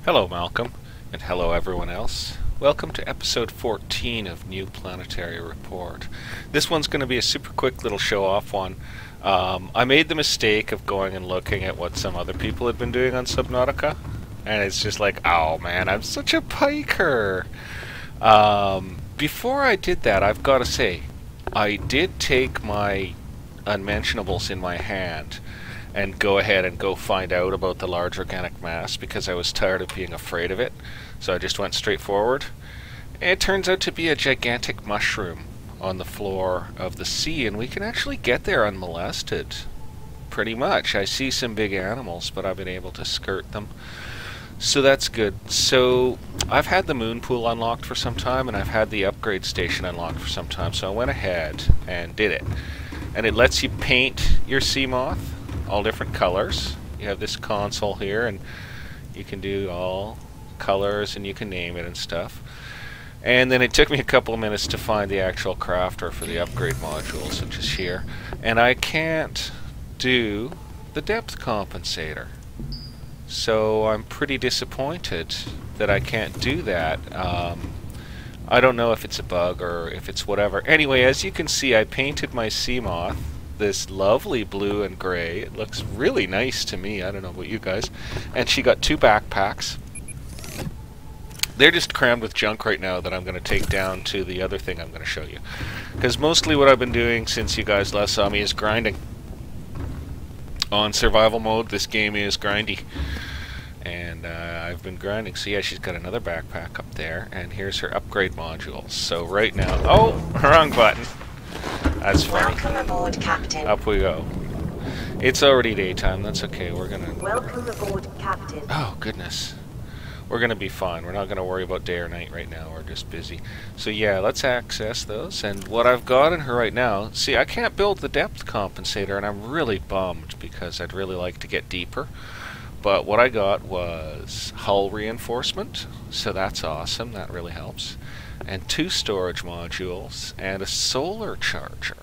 Hello, Malcolm, and hello, everyone else. Welcome to episode 14 of New Planetary Report. This one's going to be a super quick little show-off one. I made the mistake of going and looking at what some other people had been doing on Subnautica, and it's just like, oh man, I'm such a piker! Before I did that, I've got to say, I did take my unmentionables in my hand and go ahead and go find out about the large organic mass because I was tired of being afraid of it. So I just went straight forward. It turns out to be a gigantic mushroom on the floor of the sea, and we can actually get there unmolested. Pretty much. I see some big animals, but I've been able to skirt them. So that's good. So I've had the moon pool unlocked for some time, and I've had the upgrade station unlocked for some time, so I went ahead and did it. And it lets you paint your sea moth all different colors. You have this console here, and you can do all colors, and you can name it and stuff. And then it took me a couple of minutes to find the actual crafter for the upgrade modules, which is here. And I can't do the depth compensator. So I'm pretty disappointed that I can't do that. I don't know if it's a bug or if it's whatever. Anyway, as you can see, I painted my sea moth this lovely blue and gray. It looks really nice to me. I don't know about you guys. And she got 2 backpacks. They're just crammed with junk right now that I'm going to take down to the other thing I'm going to show you. Because mostly what I've been doing since you guys last saw me is grinding. On survival mode, this game is grindy. And I've been grinding. So yeah, she's got another backpack up there. And here's her upgrade modules. So right now... Oh! Wrong button. That's funny. Welcome aboard, Captain. Up we go. It's already daytime. That's okay. We're gonna... Welcome aboard, Captain. Oh, goodness. We're gonna be fine. We're not gonna worry about day or night right now. We're just busy. So yeah, let's access those. And what I've got in her right now... See, I can't build the depth compensator, and I'm really bummed because I'd really like to get deeper. But what I got was hull reinforcement. So that's awesome. That really helps. And 2 storage modules, and a solar charger.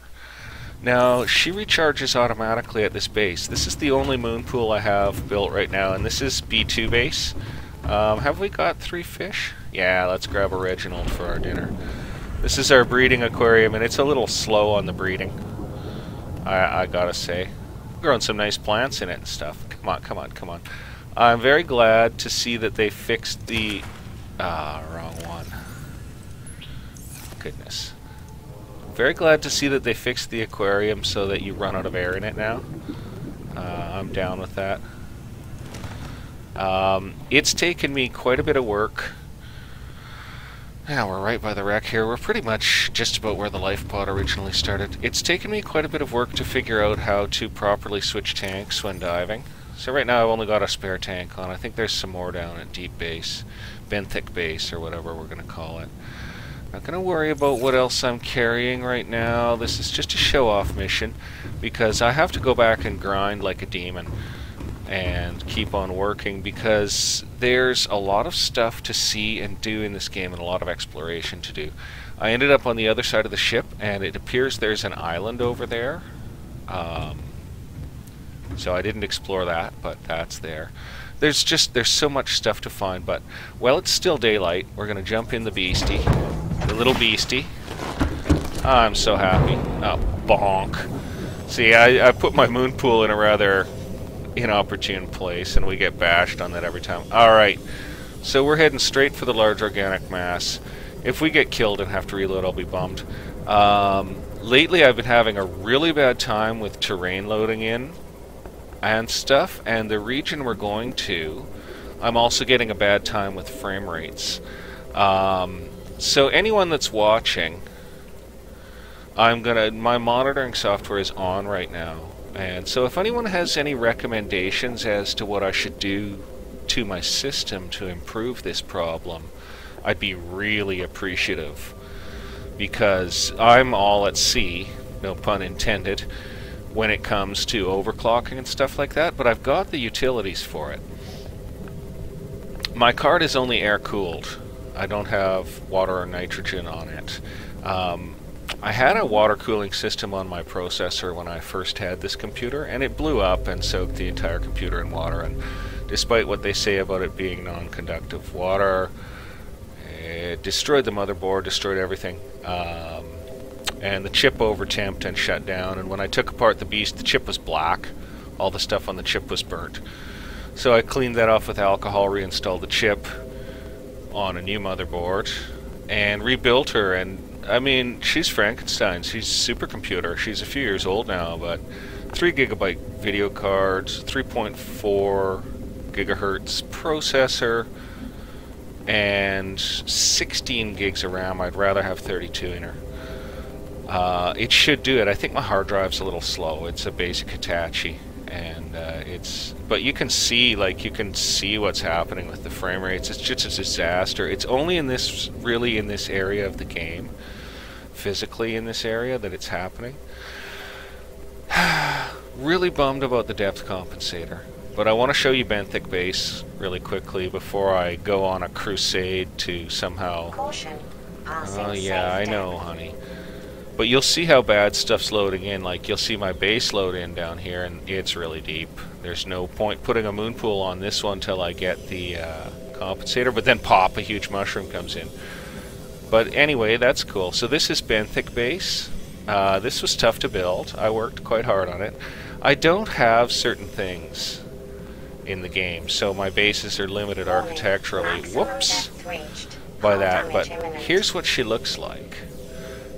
Now, she recharges automatically at this base. This is the only moon pool I have built right now, and this is B2 base. Have we got 3 fish? Yeah, let's grab a Reginald for our dinner. This is our breeding aquarium, and it's a little slow on the breeding. I gotta say. Growing some nice plants in it and stuff. Come on, come on, come on. I'm very glad to see that they fixed the... wrong one. Goodness. Very glad to see that they fixed the aquarium so that you run out of air in it now. I'm down with that. It's taken me quite a bit of work. Yeah, we're right by the wreck here. We're pretty much just about where the life pod originally started. It's taken me quite a bit of work to figure out how to properly switch tanks when diving. So right now I've only got a spare tank on. I think there's some more down at Deep Base. Benthic Base, or whatever we're going to call it. Not going to worry about what else I'm carrying right now. This is just a show-off mission because I have to go back and grind like a demon and keep on working because there's a lot of stuff to see and do in this game and a lot of exploration to do. I ended up on the other side of the ship, and it appears there's an island over there. So I didn't explore that, but that's there. There's so much stuff to find, but well, it's still daylight. We're going to jump in the Beastie. The little Beastie. I'm so happy. Oh, bonk. See, I put my moon pool in a rather inopportune place, and we get bashed on that every time. Alright, so we're heading straight for the large organic mass. If we get killed and have to reload, I'll be bummed. Lately, I've been having a really bad time with terrain loading in and stuff, and the region we're going to, I'm also getting a bad time with frame rates. So anyone that's watching, my monitoring software is on right now, and so if anyone has any recommendations as to what I should do to my system to improve this problem, I'd be really appreciative, because I'm all at sea, no pun intended, when it comes to overclocking and stuff like that, but I've got the utilities for it. My card is only air-cooled. I don't have water or nitrogen on it. I had a water cooling system on my processor when I first had this computer, and it blew up and soaked the entire computer in water, and despite what they say about it being non-conductive water. It destroyed the motherboard, destroyed everything. And the chip over-temped and shut down, and when I took apart the Beast, the chip was black. All the stuff on the chip was burnt. So I cleaned that off with alcohol, reinstalled the chip on a new motherboard, and rebuilt her. And I mean, she's Frankenstein. She's a supercomputer. She's a few years old now, but 3 gigabyte video cards, 3.4 gigahertz processor, and 16 gigs of RAM. I'd rather have 32 in her. It should do it. I think my hard drive's a little slow. It's a basic Hitachi, and but you can see, what's happening with the frame rates. It's just a disaster. It's only in this area of the game, physically in this area, that it's happening. Really bummed about the depth compensator. But I want to show you Benthic Base really quickly before I go on a crusade to somehow... Caution. Oh yeah, I know, honey. But you'll see how bad stuff's loading in. Like, you'll see my base load in down here, and it's really deep. There's no point putting a moon pool on this one till I get the compensator, but then pop, a huge mushroom comes in. But anyway, that's cool. So this is Benthic Base. This was tough to build. I worked quite hard on it. I don't have certain things in the game, so my bases are limited architecturally. Whoops! By that, but here's what she looks like.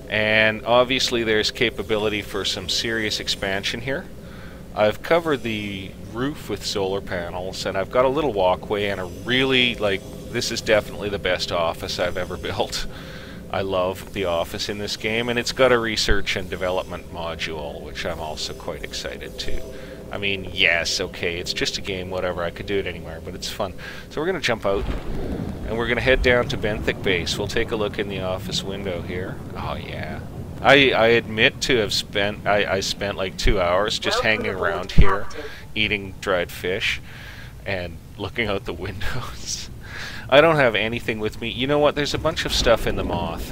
And obviously there's capability for some serious expansion here. I've covered the roof with solar panels, and I've got a little walkway, and this is definitely the best office I've ever built. I love the office in this game, and it's got a research and development module, which I'm also quite excited to. I mean, yes, okay, it's just a game, whatever, I could do it anywhere, but it's fun. So we're going to jump out, and we're going to head down to Benthic Base. We'll take a look in the office window here. Oh, yeah. I admit to have spent, I spent like 2 hours just hanging around here, eating dried fish, and looking out the windows. I don't have anything with me. You know what, there's a bunch of stuff in the moth.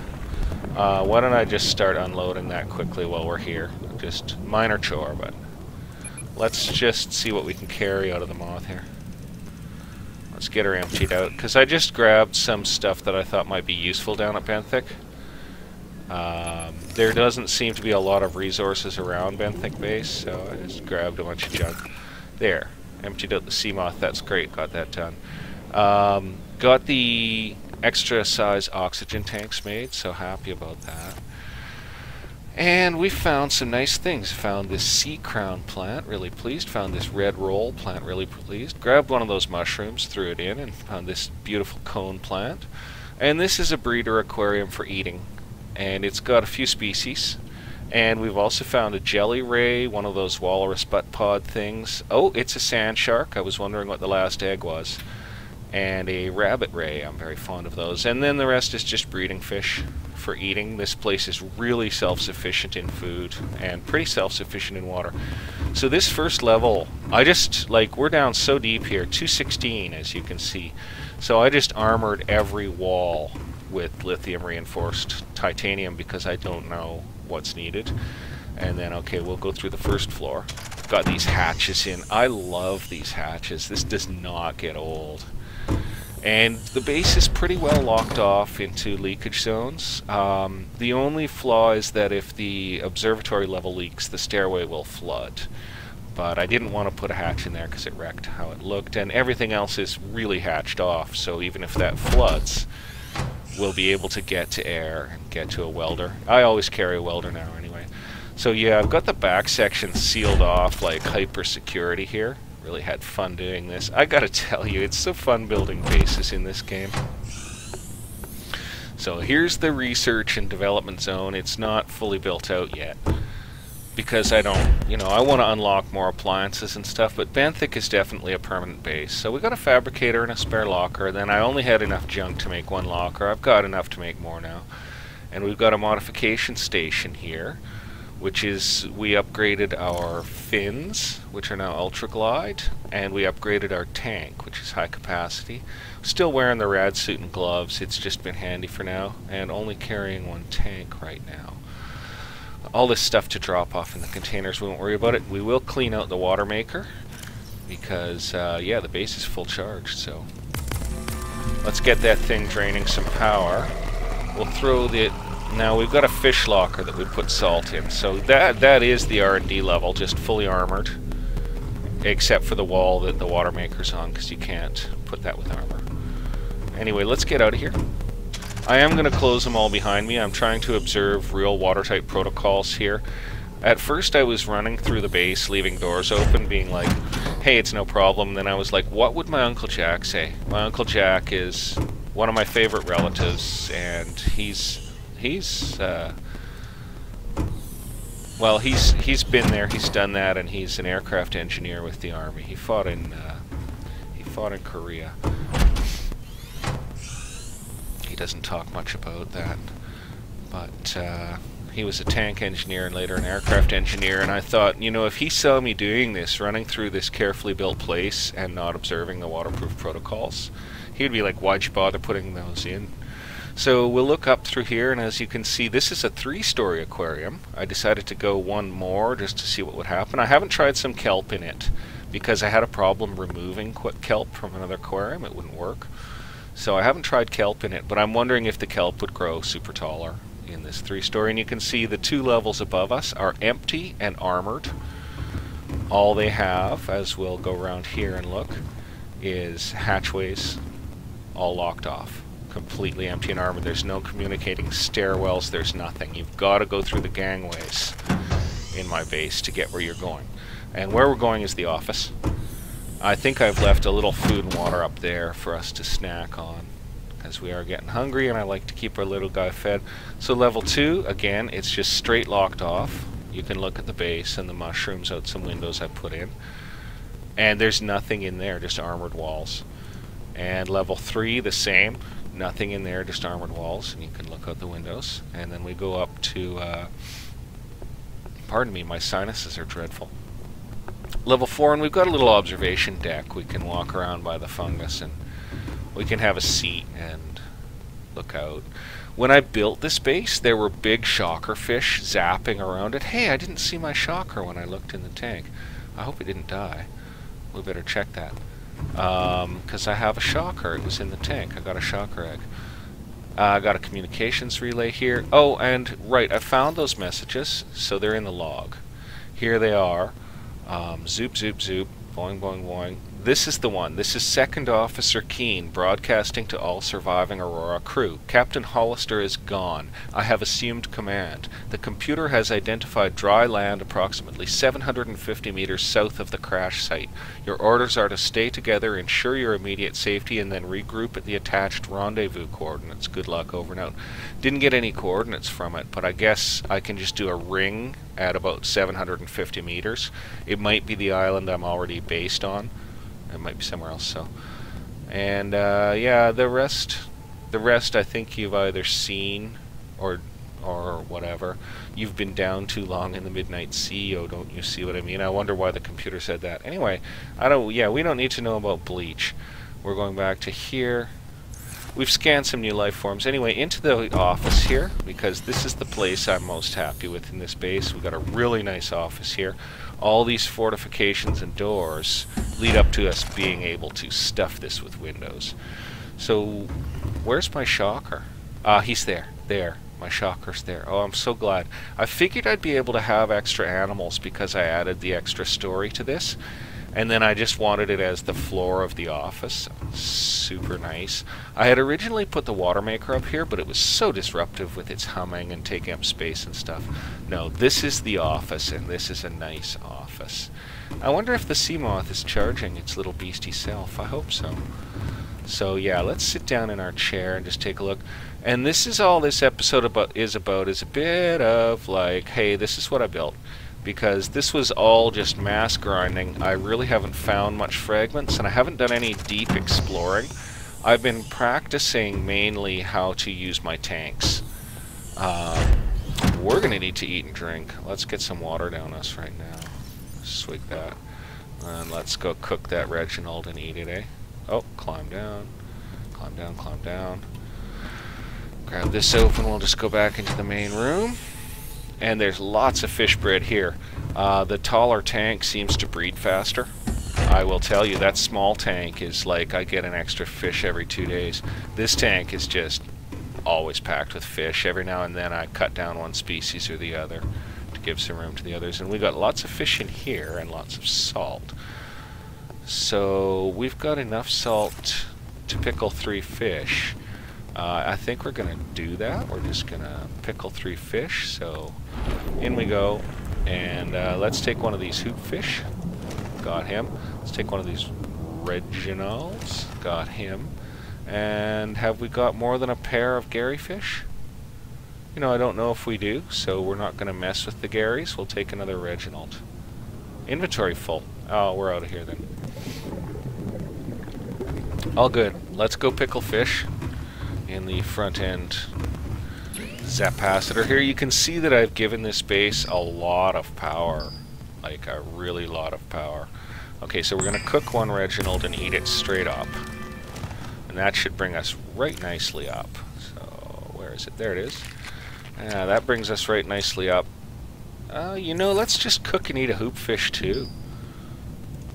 Why don't I just start unloading that quickly while we're here? Just minor chore, but... let's just see what we can carry out of the moth here. Let's get her emptied out, because I just grabbed some stuff that I thought might be useful down at Benthic. There doesn't seem to be a lot of resources around Benthic Base, so I just grabbed a bunch of junk. There, emptied out the sea moth, that's great, got that done. Got the extra size oxygen tanks made, so happy about that. And we found some nice things. Found this sea crown plant, really pleased. Found this red roll plant, really pleased. Grabbed one of those mushrooms, threw it in, and found this beautiful cone plant. And this is a breeder aquarium for eating. And it's got a few species. And we've also found a jelly ray, one of those walrus butt pod things. Oh, it's a sand shark. I was wondering what the last egg was. And a rabbit ray. I'm very fond of those. And then the rest is just breeding fish for eating. This place is really self-sufficient in food and pretty self-sufficient in water. So this first level, we're down so deep here, 216 as you can see. So I just armored every wall with lithium reinforced titanium because I don't know what's needed. And then, okay, we'll go through the first floor. Got these hatches in. I love these hatches. This does not get old. And the base is pretty well locked off into leakage zones. The only flaw is that if the observatory level leaks, the stairway will flood. But I didn't want to put a hatch in there because it wrecked how it looked, and everything else is really hatched off, so even if that floods, we'll be able to get to air and get to a welder. I always carry a welder now anyway. So yeah, I've got the back section sealed off like hyper security here. Really had fun doing this. I gotta tell you, it's so fun building bases in this game. So here's the research and development zone. It's not fully built out yet because I don't, I want to unlock more appliances and stuff, but Benthic is definitely a permanent base. So we got a fabricator and a spare locker. Then I only had enough junk to make one locker. I've got enough to make more now. And we've got a modification station here, which is, we upgraded our fins, which are now Ultra Glide, and we upgraded our tank, which is high capacity. Still wearing the rad suit and gloves, it's just been handy for now, and only carrying one tank right now. All this stuff to drop off in the containers, we won't worry about it. We will clean out the water maker, because yeah, the base is full charge. So let's get that thing draining some power. We'll throw the... Now we've got a fish locker that we put salt in, so that is the R&D level, just fully armored, except for the wall that the water maker's on, because you can't put that with armor. Anyway, let's get out of here. I am going to close them all behind me. I'm trying to observe real watertight protocols here. At first I was running through the base, leaving doors open, being like, hey, it's no problem. Then I was like, what would my Uncle Jack say? My Uncle Jack is one of my favorite relatives, and he's been there, he's done that, and he's an aircraft engineer with the Army. He fought in Korea. He doesn't talk much about that, but he was a tank engineer and later an aircraft engineer, and I thought, you know, if he saw me doing this, running through this carefully built place and not observing the waterproof protocols, he would be like, why'd you bother putting those in? So we'll look up through here, and as you can see, this is a 3-story aquarium. I decided to go one more just to see what would happen. I haven't tried some kelp in it because I had a problem removing kelp from another aquarium. It wouldn't work. So I haven't tried kelp in it, but I'm wondering if the kelp would grow super taller in this 3-story. And you can see the 2 levels above us are empty and armored. All they have, as we'll go around here and look, is hatchways all locked off. Completely empty and armored. There's no communicating stairwells, there's nothing. You've got to go through the gangways in my base to get where you're going. And where we're going is the office. I think I've left a little food and water up there for us to snack on, because we are getting hungry and I like to keep our little guy fed. So level 2, again, it's just straight locked off. You can look at the base and the mushrooms out some windows I put in. And there's nothing in there, just armored walls. And level 3, the same. Nothing in there, just armored walls, and you can look out the windows. And then we go up to, pardon me, my sinuses are dreadful. Level 4, and we've got a little observation deck. We can walk around by the fungus, and we can have a seat and look out. When I built this base, there were big shocker fish zapping around it. Hey, I didn't see my shocker when I looked in the tank. I hope it didn't die. We better check that. Because I have a shocker. It was in the tank. I got a shocker egg. I got a communications relay here. Oh, and right, I found those messages, so they're in the log. Here they are. Zoop, zoop, zoop. Boing, boing, boing. This is the one. This is Second Officer Keene, broadcasting to all surviving Aurora crew. Captain Hollister is gone. I have assumed command. The computer has identified dry land approximately 750 meters south of the crash site. Your orders are to stay together, ensure your immediate safety, and then regroup at the attached rendezvous coordinates. Good luck, over and out. Didn't get any coordinates from it, but I guess I can just do a ring at about 750 meters. It might be the island I'm already based on. It might be somewhere else. So, and yeah, the rest I think you've either seen or whatever. You've been down too long in the midnight sea. Oh, don't you see what I mean? I wonder why the computer said that. Anyway, yeah, we don't need to know about bleach. We're going back to here. We've scanned some new life forms. Anyway, into the office here, because this is the place I'm most happy with in this base. We've got a really nice office here. All these fortifications and doors lead up to us being able to stuff this with windows. So, where's my shocker? He's there. There. My shocker's there. Oh, I'm so glad. I figured I'd be able to have extra animals because I added the extra story to this. And then I just wanted it as the floor of the office. Super nice. I had originally put the water maker up here, but it was so disruptive with its humming and taking up space and stuff. No, this is the office, and this is a nice office. I wonder if the sea moth is charging its little beastie self. I hope so. So yeah, let's sit down in our chair and just take a look. And this is all this episode is a bit of like, hey, this is what I built. Because this was all just mass grinding. I really haven't found much fragments, and I haven't done any deep exploring. I've been practicing mainly how to use my tanks. We're going to need to eat and drink. Let's get some water down us right now. Swig that. And let's go cook that Reginald and eat it, eh? Oh, climb down. Climb down, climb down. Grab this open, we'll just go back into the main room. And there's lots of fish bread here. The taller tank seems to breed faster. I will tell you, that small tank is like I get an extra fish every 2 days. This tank is just always packed with fish. Every now and then I cut down one species or the other to give some room to the others. And we got lots of fish in here and lots of salt. So we've got enough salt to pickle 3 fish. I think we're going to do that. We're just going to pickle 3 fish. So in we go. And let's take one of these hoop fish. Got him. Let's take one of these regionals. Got him. And have we got more than a pair of Gary fish? You know, I don't know if we do, so we're not going to mess with the Garys. We'll take another Reginald. Inventory full. Oh, we're out of here then. All good. Let's go pickle fish in the front end Zapacitor. Here you can see that I've given this base a lot of power. Like a really lot of power. Okay, so we're going to cook one Reginald and eat it straight up. And that should bring us right nicely up. So, where is it? There it is. That brings us right nicely up. You know, let's just cook and eat a hoop fish too.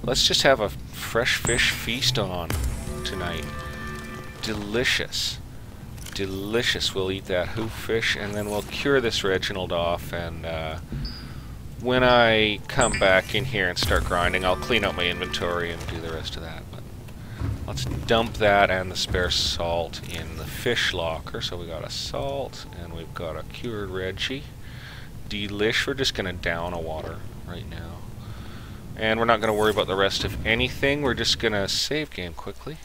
Let's just have a fresh fish feast on tonight. Delicious. Delicious. We'll eat that hoop fish and then we'll cure this Reginald off, and when I come back in here and start grinding, I'll clean out my inventory and do the rest of that. But let's dump that and the spare salt in the fish locker. So we got a salt and we've got a cured Reggie. Delish. We're just going to down a water right now. And we're not going to worry about the rest of anything. We're just going to save game quickly.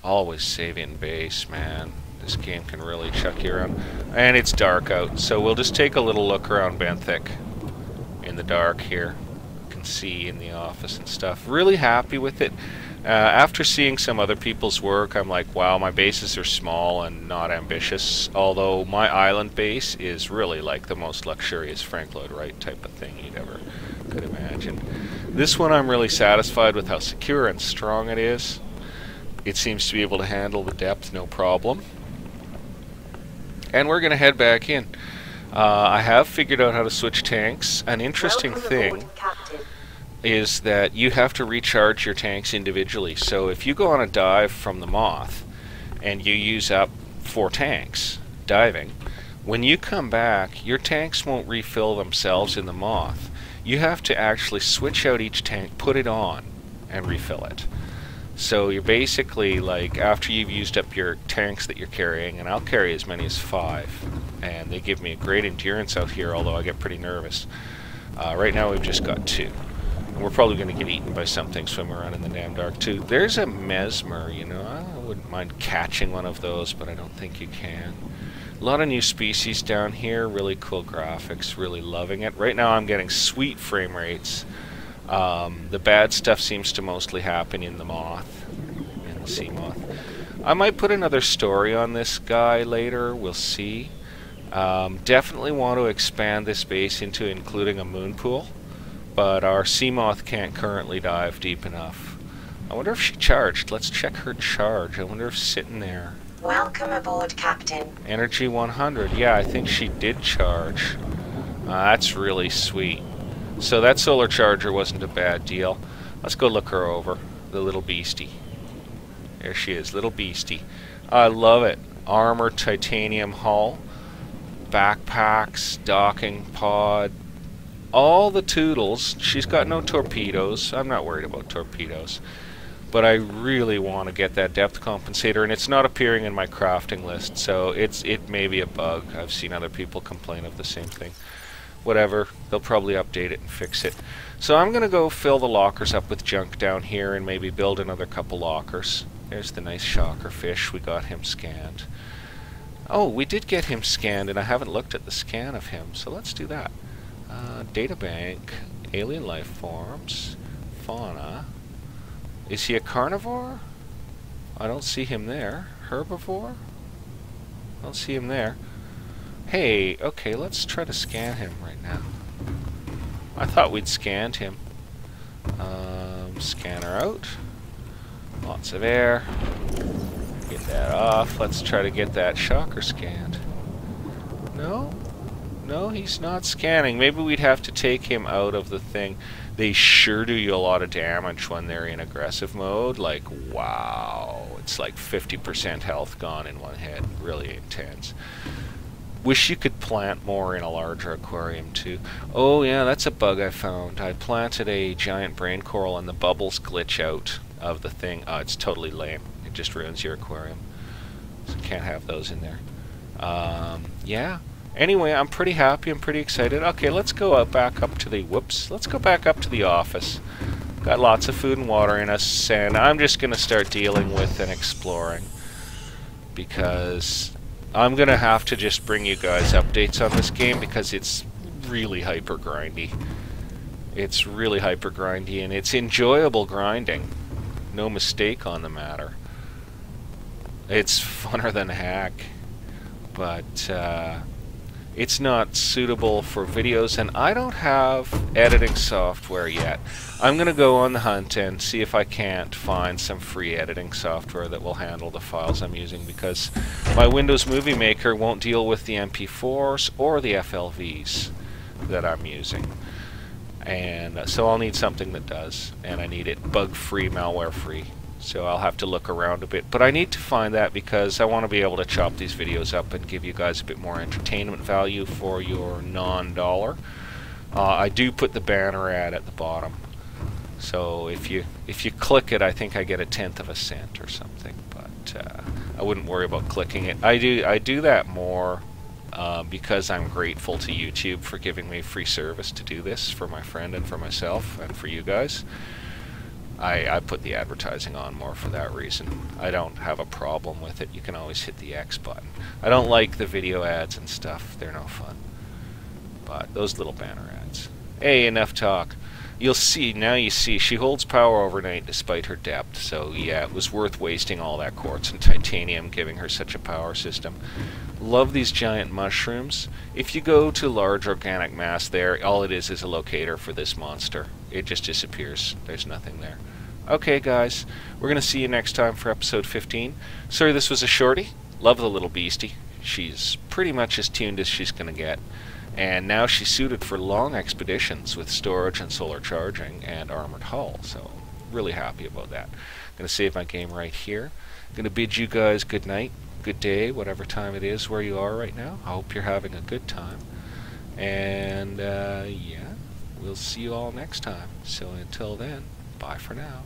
Always save in base, man. This game can really chuck you around. And it's dark out, so we'll just take a little look around Benthic in the dark here. You can see in the office and stuff. Really happy with it. After seeing some other people's work, I'm like, wow, my bases are small and not ambitious. Although my island base is really like the most luxurious Frank Lloyd Wright type of thing you'd ever could imagine. This one I'm really satisfied with how secure and strong it is. It seems to be able to handle the depth no problem. And we're going to head back in. I have figured out how to switch tanks. An interesting thing is that you have to recharge your tanks individually. So if you go on a dive from the Moth and you use up 4 tanks diving, when you come back, your tanks won't refill themselves in the Moth. You have to actually switch out each tank, put it on, and refill it. So you're basically, like, after you've used up your tanks that you're carrying, and I'll carry as many as 5, and they give me a great endurance out here, although I get pretty nervous. Right now we've just got 2. And we're probably going to get eaten by something swimming around in the damn dark too. There's a mesmer, you know, I wouldn't mind catching one of those, but I don't think you can. A lot of new species down here, really cool graphics, really loving it. Right now I'm getting sweet frame rates. The bad stuff seems to mostly happen in the Moth, in the Sea Moth. I might put another story on this guy later, we'll see. Definitely want to expand this base into including a moon pool, but our Sea Moth can't currently dive deep enough. I wonder if she charged. Let's check her charge. I wonder if sitting there. Welcome aboard, Captain. Energy 100. Yeah, I think she did charge. That's really sweet. So that solar charger wasn't a bad deal. Let's go look her over. The little beastie. There she is, little beastie. I love it. Armor, titanium hull, backpacks, docking pod, all the toodles. She's got no torpedoes. I'm not worried about torpedoes. But I really want to get that depth compensator, and it's not appearing in my crafting list, so it may be a bug. I've seen other people complain of the same thing. Whatever, they'll probably update it and fix it. So I'm going to go fill the lockers up with junk down here and maybe build another couple lockers. There's the nice shocker fish. We got him scanned. Oh, we did get him scanned, and I haven't looked at the scan of him, so let's do that. Databank, alien life forms, fauna. Is he a carnivore? I don't see him there. Herbivore? I don't see him there. Hey, okay, let's try to scan him right now. I thought we'd scanned him. Scanner out. Lots of air. Get that off. Let's try to get that shocker scanned. No? No, he's not scanning. Maybe we'd have to take him out of the thing. They sure do you a lot of damage when they're in aggressive mode. Like, wow. It's like 50% health gone in one hit. Really intense. Wish you could plant more in a larger aquarium too. Oh yeah, that's a bug I found. I planted a giant brain coral and the bubbles glitch out of the thing. Oh, it's totally lame. It just ruins your aquarium. So can't have those in there. Yeah. Anyway, I'm pretty happy. I'm pretty excited. Okay, let's go back up to the... Whoops. Let's go back up to the office. Got lots of food and water in us, and I'm just going to start dealing with and exploring. Because I'm going to have to just bring you guys updates on this game because it's really hyper grindy. It's really hyper grindy, and it's enjoyable grinding. No mistake on the matter. It's funner than heck. But it's not suitable for videos, and I don't have editing software yet. I'm going to go on the hunt and see if I can't find some free editing software that will handle the files I'm using, because my Windows Movie Maker won't deal with the MP4s or the FLVs that I'm using. And so I'll need something that does, and I need it bug-free, malware-free. So I'll have to look around a bit. But I need to find that because I want to be able to chop these videos up and give you guys a bit more entertainment value for your non-dollar. I do put the banner ad at the bottom. So if you click it, I think I get 1/10 of a cent or something. But I wouldn't worry about clicking it. I do that more because I'm grateful to YouTube for giving me free service to do this for my friend and for myself and for you guys. I put the advertising on more for that reason. I don't have a problem with it. You can always hit the X button. I don't like the video ads and stuff. They're no fun. But those little banner ads. Hey, enough talk. You'll see, now you see, she holds power overnight despite her depth. So yeah, it was worth wasting all that quartz and titanium giving her such a power system. Love these giant mushrooms. If you go to large organic mass there, all it is a locator for this monster. It just disappears. There's nothing there. Okay, guys, we're going to see you next time for episode 15. Sorry this was a shorty. Love the little beastie. She's pretty much as tuned as she's going to get. And now she's suited for long expeditions with storage and solar charging and armored hull. So, really happy about that. Going to save my game right here. Going to bid you guys good night, good day, whatever time it is where you are right now. I hope you're having a good time. And, yeah, we'll see you all next time. So until then, bye for now.